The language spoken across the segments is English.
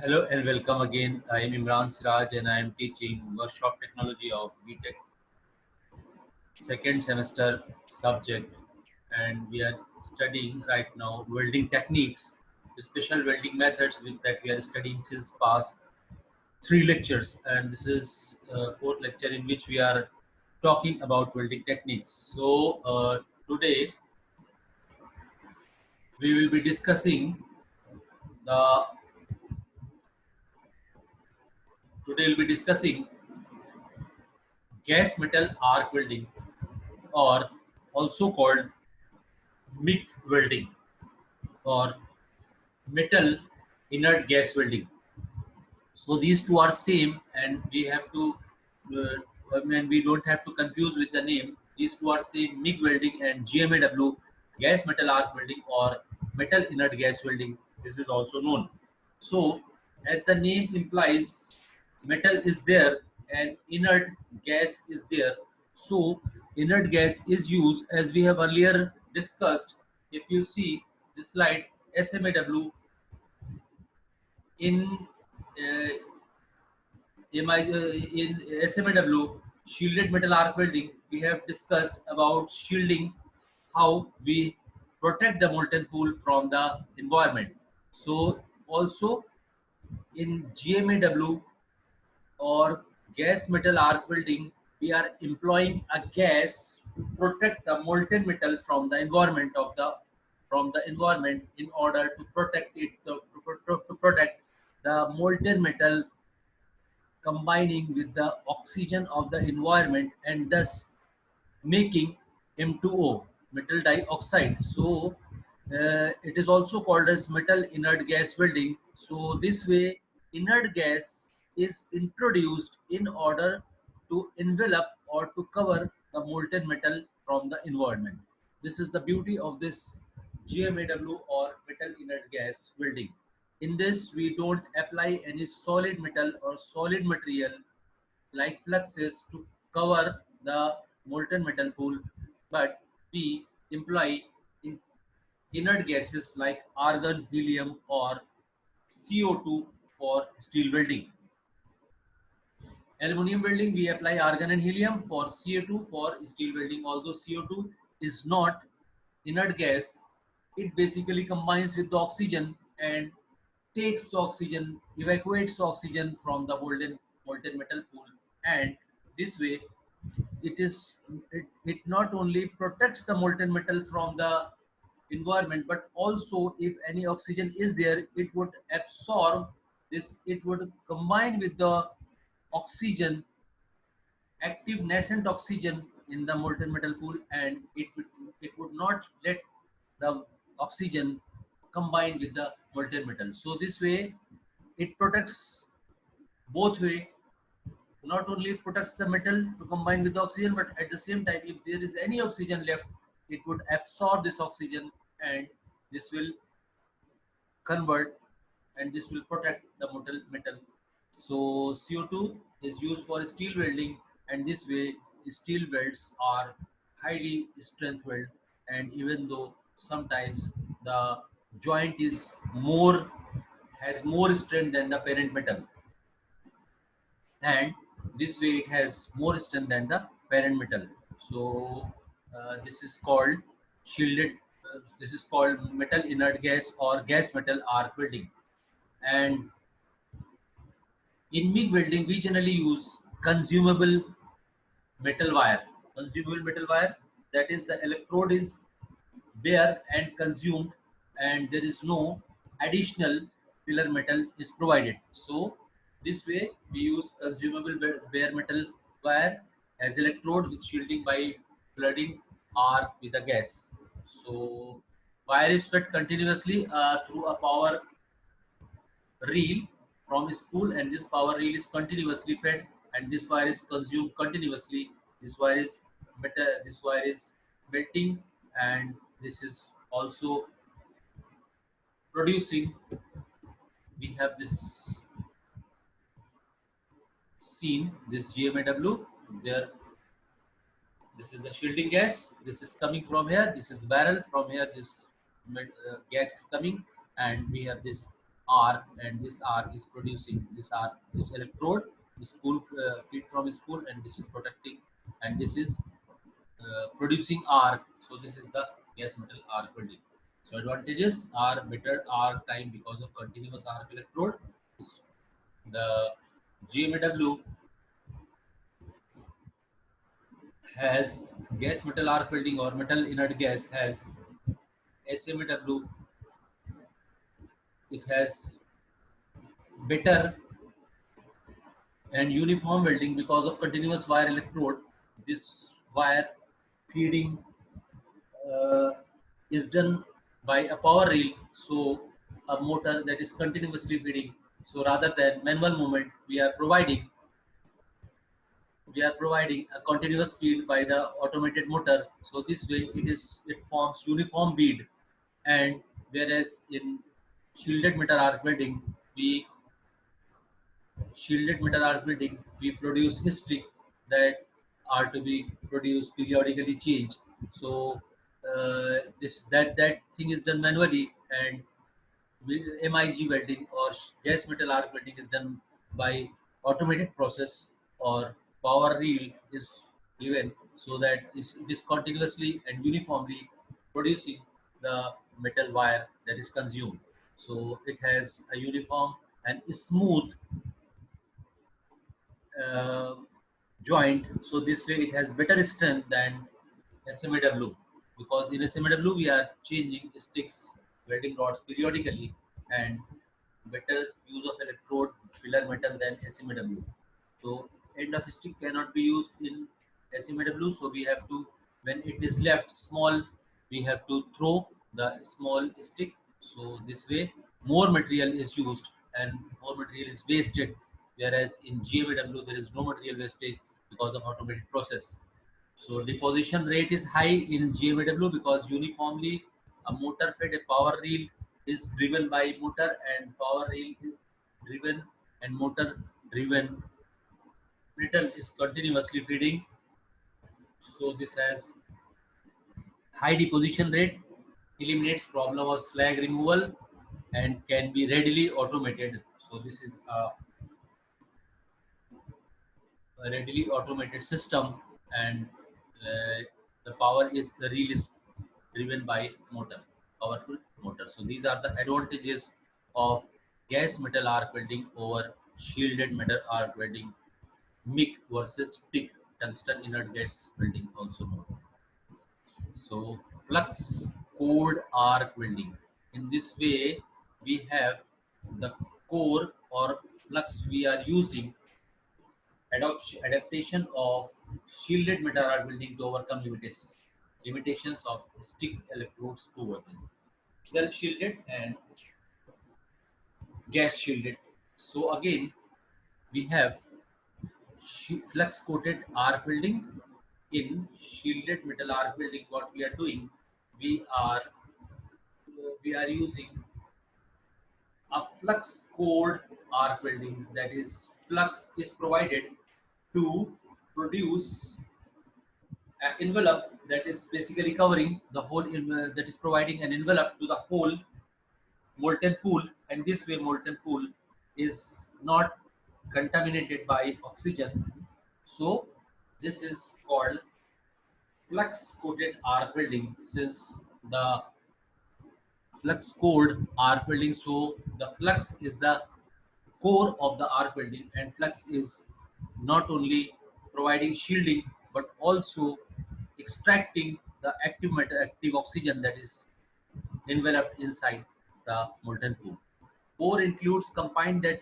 Hello and welcome again. I am Imran Siraj and I am teaching Workshop Technology of BTech second semester subject, and we are studying right now welding techniques, special welding methods that we are studying since past three lectures, and this is fourth lecture in which we are talking about welding techniques. So today we will be discussing the today we'll be discussing gas metal arc welding, or also called MIG welding, or metal inert gas welding. So these two are same, and we have to, we don't have to confuse with the name. These two are same: MIG welding and GMAW, gas metal arc welding, or metal inert gas welding. This is also known. So, as the name implies, metal is there and inert gas is there. So, inert gas is used, as we have earlier discussed. If you see this slide, SMAW in uh, in SMAW, shielded metal arc welding, we have discussed about shielding, how we protect the molten pool from the environment. So also in GMAW, or gas metal arc welding, we are employing a gas to protect the molten metal from the environment in order to protect it to protect the molten metal combining with the oxygen of the environment, and thus making M2O, metal dioxide. So it is also called as metal inert gas welding. So this way, inert gas is introduced in order to envelop or to cover the molten metal from the environment. This is the beauty of this GMAW, or metal inert gas welding. In this, we don't apply any solid metal or solid material like fluxes to cover the molten metal pool, but we employ in inert gases like argon, helium, or CO2 for steel welding. Aluminum welding, we apply argon and helium. For CO2 for steel welding, although CO2 is not inert gas, it basically combines with the oxygen and takes the oxygen, evacuates the oxygen from the molten metal pool, and this way it not only protects the molten metal from the environment, but also if any oxygen is there, it would absorb this, it would combine with the oxygen, active nascent oxygen in the molten metal pool, and it would not let the oxygen combine with the molten metal. So this way it protects both way, not only protects the metal to combine with the oxygen, but at the same time, if there is any oxygen left, it would absorb this oxygen, and this will convert, and this will protect the metal. So CO2 is used for steel welding, and this way steel welds are highly strength weld, and even though sometimes the joint is more, has more strength than the parent metal, and this way it has more strength than the parent metal. So this is called shielded. This is called metal inert gas, or gas metal arc welding. And in MIG welding, we generally use consumable metal wire. Consumable metal wire, that is, the electrode is bare and consumed, and there is no additional filler metal is provided. So this way we use consumable bare metal wire as electrode with shielding by flooding arc with a gas. So wire is fed continuously through a power reel from a spool, and this power reel is continuously fed, and this wire is consumed continuously. This wire is this wire is melting, and this is also producing. We have this scene, this GMAW there. This is the shielding gas. This is coming from here. This is barrel from here. This gas is coming, and we have this. arc, and this arc is producing this electrode, the spool feed from spool, and this is protecting, and this is producing arc. So this is the gas metal arc welding. So advantages are better arc time because of continuous arc electrode. The GMAW has gas metal arc welding, or metal inert gas has SMAW. It has better and uniform welding because of continuous wire electrode. This wire feeding uh, is done by a power reel, so a motor that is continuously feeding. So rather than manual movement, we are providing a continuous feed by the automated motor. So this way it forms uniform bead, and whereas in shielded metal arc welding, we shielded metal arc welding, we produce stick that are to be produced periodically changed. So that thing is done manually, and MIG welding or gas metal arc welding is done by automated process, or power reel is given, so that it is continuously and uniformly producing the metal wire that is consumed. So it has a uniform and smooth uh, joint. So this way it has better strength than SMAW, because in SMAW we are changing sticks, welding rods periodically, and better use of electrode filler metal than SMAW. So end of stick cannot be used in SMAW. So we have to, when it is left small, we have to throw the small stick. So this way more material is used and more material is wasted, whereas in GAW there is no material wastage because of automated process. So deposition rate is high in GAW because uniformly a motor fed a power reel is driven by motor, and power reel is driven and motor driven metal is continuously feeding. So this has high deposition rate, eliminates problem of slag removal, and can be readily automated. So this is a readily automated system, and the power is the reel is driven by motor, powerful motor. So these are the advantages of gas metal arc welding over shielded metal arc welding, MIG versus TIG, tungsten inert gas welding also known. So flux cored arc welding. In this way, we have the core or flux we are using adaptation of shielded metal arc welding to overcome limitations of stick electrodes two versions, self shielded and gas shielded. So again, we have flux coated arc welding. In shielded metal arc welding, what we are doing, we are using a flux cored arc welding. That is, flux is provided to produce an envelope that is basically covering the whole, that is providing an envelope to the whole molten pool, and this way molten pool is not contaminated by oxygen. So this is called flux coated arc welding. Since the flux cored arc welding, so the flux is the core of the arc welding, and flux is not only providing shielding but also extracting the active oxygen that is enveloped inside the molten pool. Core includes combined that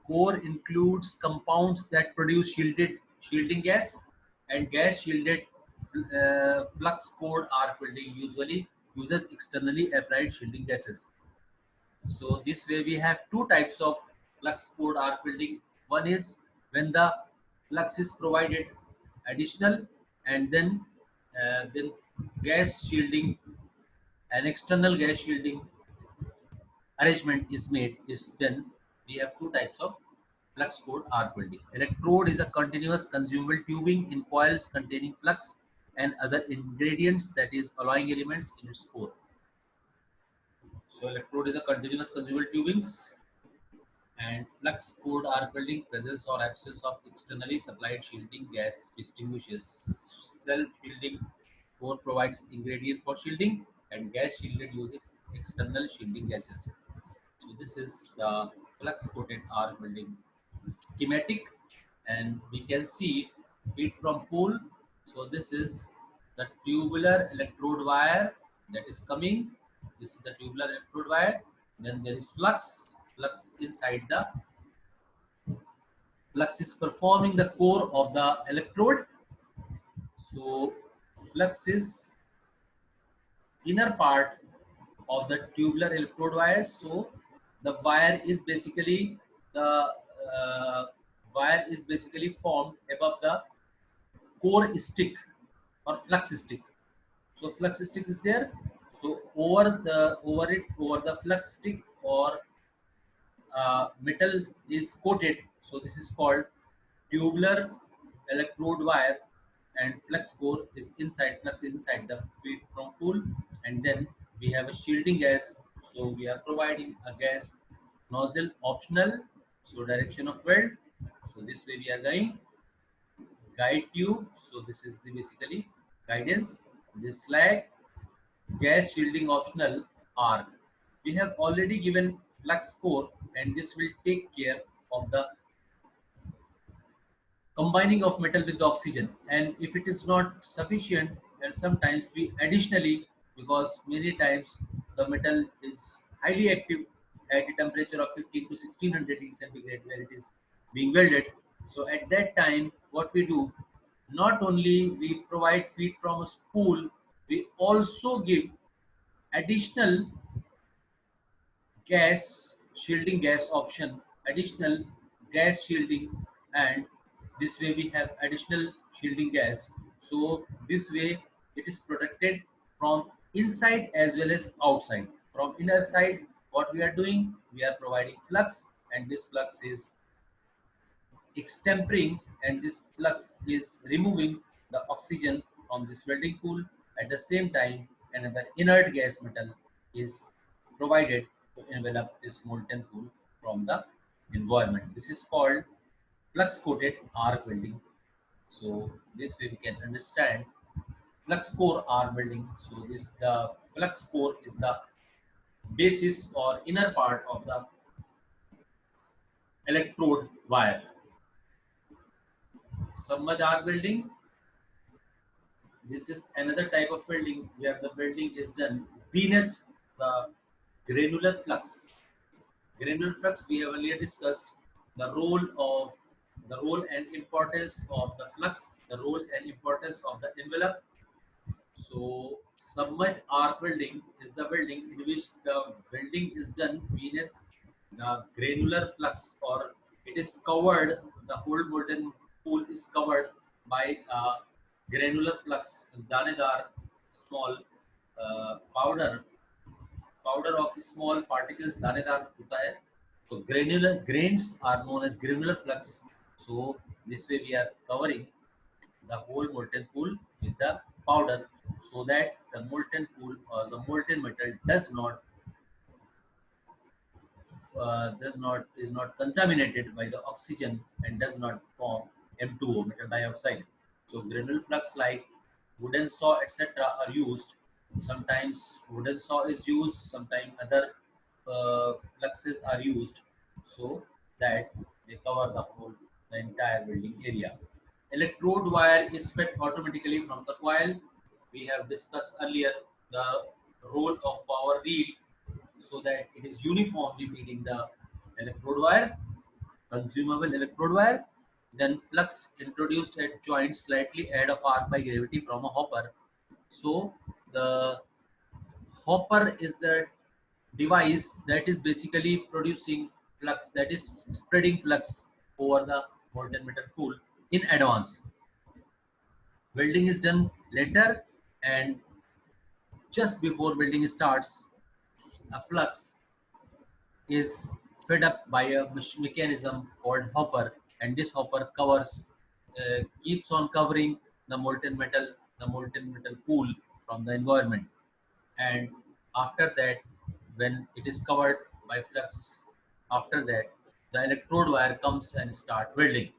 core includes compounds that produce shielding gas, and gas shielded flux cored arc welding usually uses externally applied shielding gases. So this way we have two types of flux cored arc welding. One is when the flux is provided additional, and then gas shielding, an external gas shielding arrangement is made. Is then we have two types of flux cored arc welding. Electrode is a continuous consumable tubing in coils containing flux and other ingredients, that is alloying elements in its core. So electrode is a continuous consumable tubings, and flux core are building presence or absence of externally supplied shielding gas distinguishes. Self-shielding core provides ingredient for shielding, and gas shielded uses external shielding gases. So this is the flux coated R building schematic, and we can see feed from pool. So this is the tubular electrode wire that is coming. This is the tubular electrode wire. Then there is flux. Flux inside the flux is performing the core of the electrode. So flux is inner part of the tubular electrode wire. So the uh, wire is basically formed above the core stick or flux stick. So flux stick is there. So over the flux stick or metal is coated. So this is called tubular electrode wire, and flux core is inside, flux is inside the feed from pool, and then we have a shielding gas. So we are providing a gas nozzle optional. So direction of weld. So this way we are going guide tube. So this is the basically guidance. This slag gas shielding optional arc. We have already given flux core, and this will take care of the combining of metal with the oxygen. And if it is not sufficient, and sometimes we additionally, because many times the metal is highly active at a temperature of 15 to 1600 degrees centigrade where it is being welded. So at that time what we do, not only we provide feed from a spool, we also give additional gas shielding gas option, additional gas shielding, and this way we have additional shielding gas. So this way it is protected from inside as well as outside. From inner side, what we are doing, we are providing flux, and this flux is extempering, and this flux is removing the oxygen from this welding pool. At the same time, another inert gas metal is provided to envelop this molten pool from the environment. This is called flux coated arc welding. So this way we can understand flux core arc welding. So this the flux core is the basis or inner part of the electrode wire. Submerged arc welding, this is another type of welding where the welding is done beneath the granular flux. Granular flux, we have earlier discussed the role and importance of the flux, the role and importance of the envelope. So submerged arc welding is the welding in which the welding is done beneath the granular flux, or it is covered, the whole molten pool is covered by granular flux, danedar, small powder, powder of small particles, danedar hota hai. So granular grains are known as granular flux. So this way we are covering the whole molten pool with the powder, so that the molten pool or the molten metal does not is not contaminated by the oxygen and does not form M2O, metal dioxide. So granule flux like wooden saw etc. are used. Sometimes wooden saw is used, sometimes other fluxes are used, so that they cover the entire building area. Electrode wire is fed automatically from the coil. We have discussed earlier the role of power reel, so that it is uniformly feeding the electrode wire, consumable electrode wire. Then flux introduced at joint slightly ahead of arc by gravity from a hopper. So the hopper is the device that is basically producing flux, that is spreading flux over the molten metal pool in advance. Welding is done later, and just before welding starts, a flux is fed up by a mechanism called hopper, and this hopper keeps on covering the molten metal pool from the environment. And after that, when it is covered by flux, after that the electrode wire comes and start welding.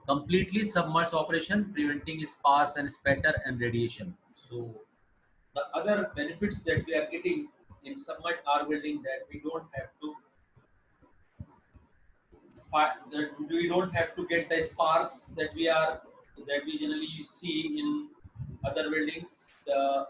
Completely submerged operation, preventing sparks and spatter and radiation. So the other benefits that we are getting in submerged arc welding, that we don't have to that we don't have to get the sparks that we generally see in other buildings.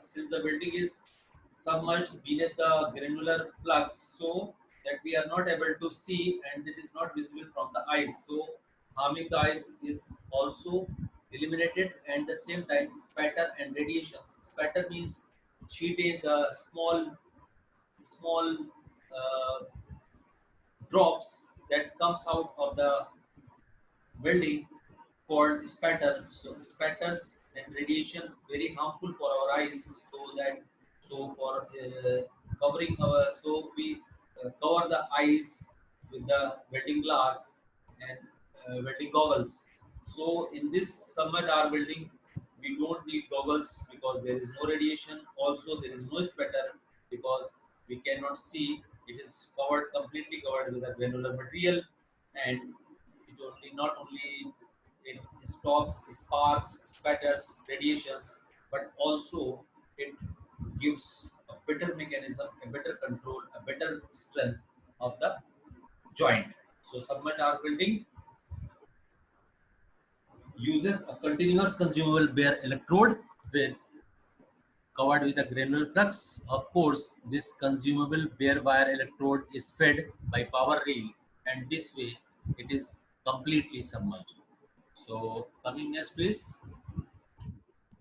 Since the building is submerged beneath the granular flux, so that we are not able to see and it is not visible from the eyes. So harming the eyes is also eliminated, and the same time spatter and radiations. Spatter means cheating the small uh, drops that comes out of the welding called spatter. So spatters and radiation very harmful for our eyes. So for covering our, so we cover the eyes with the welding glass and welding goggles. So in this submerged R welding, we don't need goggles because there is no radiation. Also, there is no spatter because we cannot see. It is covered completely covered with a granular material, and it only not only it stops sparks, spatters, radiations, but also it gives a better mechanism, a better control, a better strength of the joint. So submerged arc welding uses a continuous consumable bare electrode with covered with a granular flux. Of course, this consumable bare wire electrode is fed by power rail, and this way it is completely submerged. So coming next is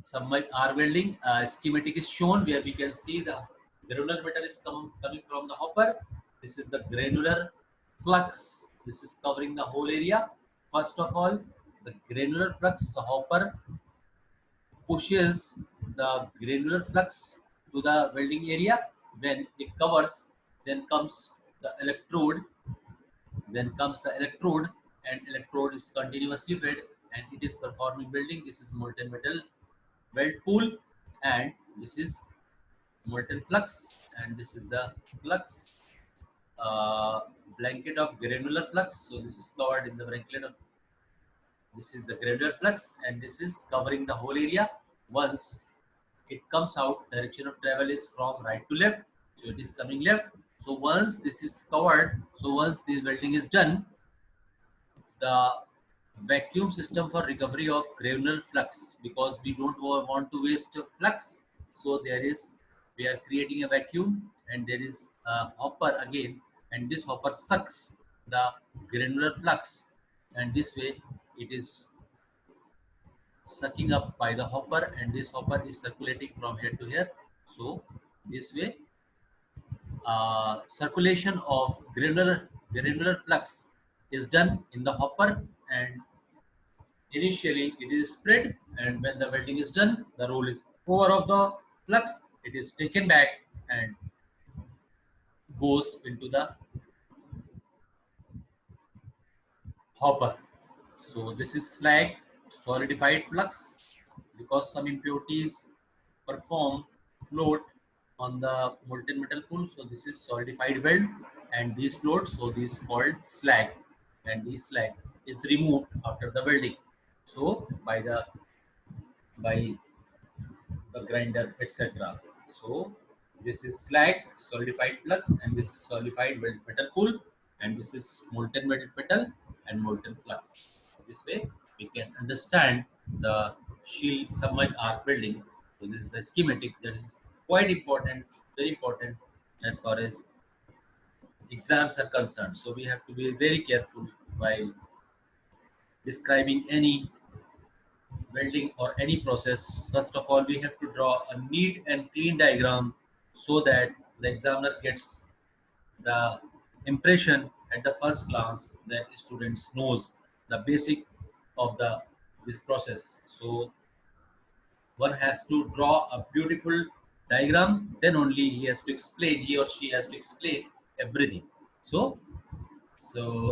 submerged R welding. Schematic is shown where we can see the granular metal is coming from the hopper. This is the granular flux. This is covering the whole area. First of all, the granular flux, the hopper pushes the granular flux to the welding area. When it covers, then comes the electrode. Then comes the electrode, and electrode is continuously fed, and it is performing welding. This is molten metal weld pool, and this is molten flux, and this is the flux uh, blanket of granular flux. So this is covered in the blanket of, this is the granular flux, and this is covering the whole area. Once it comes out, direction of travel is from right to left, so it is coming left. So once this is covered, so once this welding is done, the vacuum system for recovery of granular flux, because we don't want to waste flux, so there is, we are creating a vacuum, and there is a hopper again, and this hopper sucks the granular flux, and this way it is sucking up by the hopper, and this hopper is circulating from here to here. So this way circulation of granular flux is done in the hopper, and initially it is spread, and when the welding is done, the roll is over of the flux, it is taken back and goes into the hopper. So this is slag solidified flux, because some impurities perform float on the molten metal pool. So this is solidified weld, and these float, so this is called slag, and this slag is removed after the welding. So by the grinder, etc. So this is slag solidified flux, and this is solidified metal pool, and this is molten metal and molten flux. This way we can understand the shield submerged arc welding. So this is the schematic that is quite important, very important as far as exams are concerned. So we have to be very careful while describing any welding or any process. First of all, we have to draw a neat and clean diagram so that the examiner gets the impression at the first glance that students knows the basic of the this process. So one has to draw a beautiful diagram, then only he or she has to explain everything. So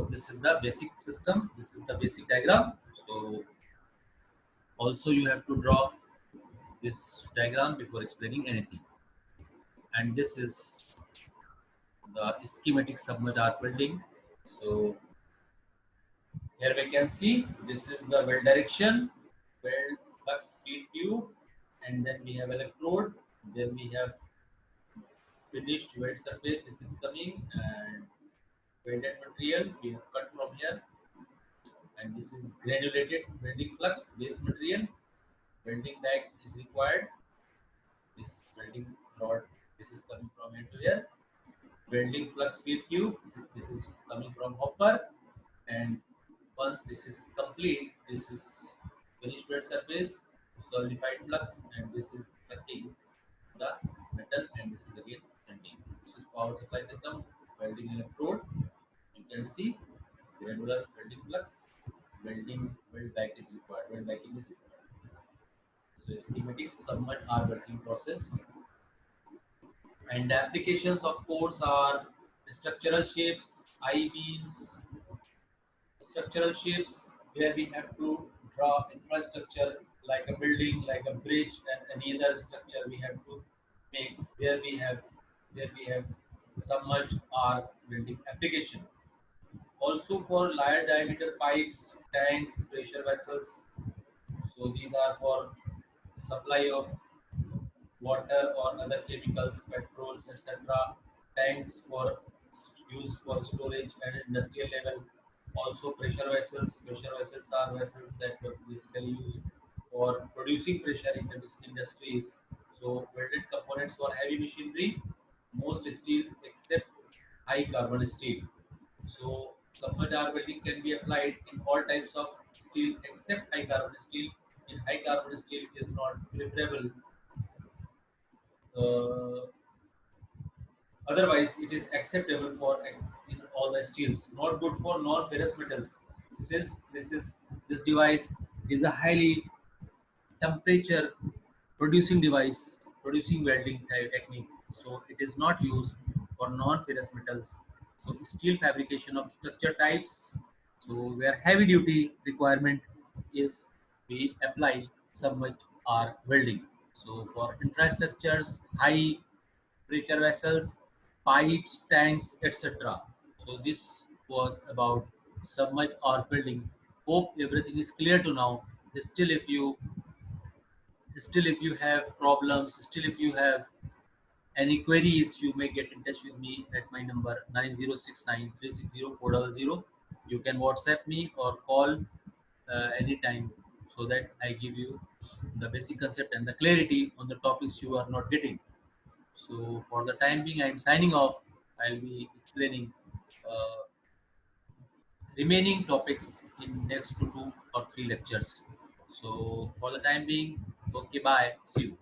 this is the basic system, this is the basic diagram. So also you have to draw this diagram before explaining anything, and this is the schematic submerged arc welding. So here we can see this is the weld direction, weld flux feed tube, and then we have electrode. Then we have finished weld surface. This is coming and welded material we have cut from here, and this is granulated welding flux base material. Welding bag is required. This welding rod. This is coming from here to here. Welding flux feed tube. This is coming from hopper, and once this is complete, this is finished weld surface, solidified flux, and this is sucking the metal, and this is again sending. This is power supply system, welding electrode. You can see granular welding flux, welding weld back is required, weld backing is required. So schematics submerged are working process, and the applications of course are structural shapes, I beams, structural shapes where we have to draw infrastructure like a building, like a bridge, and any other structure we have to make. There we have submerged arc welding application. Also for large diameter pipes, tanks, pressure vessels. So these are for supply of water or other chemicals, petrols, etc. Tanks for use for storage and industrial level. Also pressure vessels. Pressure vessels are vessels that were basically used for producing pressure in the industries. So welded components for heavy machinery, most steel except high carbon steel. So submerged arc welding can be applied in all types of steel except high carbon steel. In high carbon steel, it is not preferable. uh, Otherwise, it is acceptable for in all the steels. Not good for non-ferrous metals, since this device is a highly temperature producing device, producing welding technique. So it is not used for non-ferrous metals. So steel fabrication of structure types. So where heavy duty requirement is, we apply submerged arc welding. So for infrastructures, high pressure vessels, pipes, tanks, etc. So this was about submerged arc welding. Hope everything is clear to now. Still if you have problems, still if you have any queries, you may get in touch with me at my number 9069360400. You can WhatsApp me or call anytime, so that I give you the basic concept and the clarity on the topics you are not getting. So for the time being, I am signing off. I'll be explaining uh, remaining topics in next 2 or 3 lectures. So for the time being, okay, bye. See you.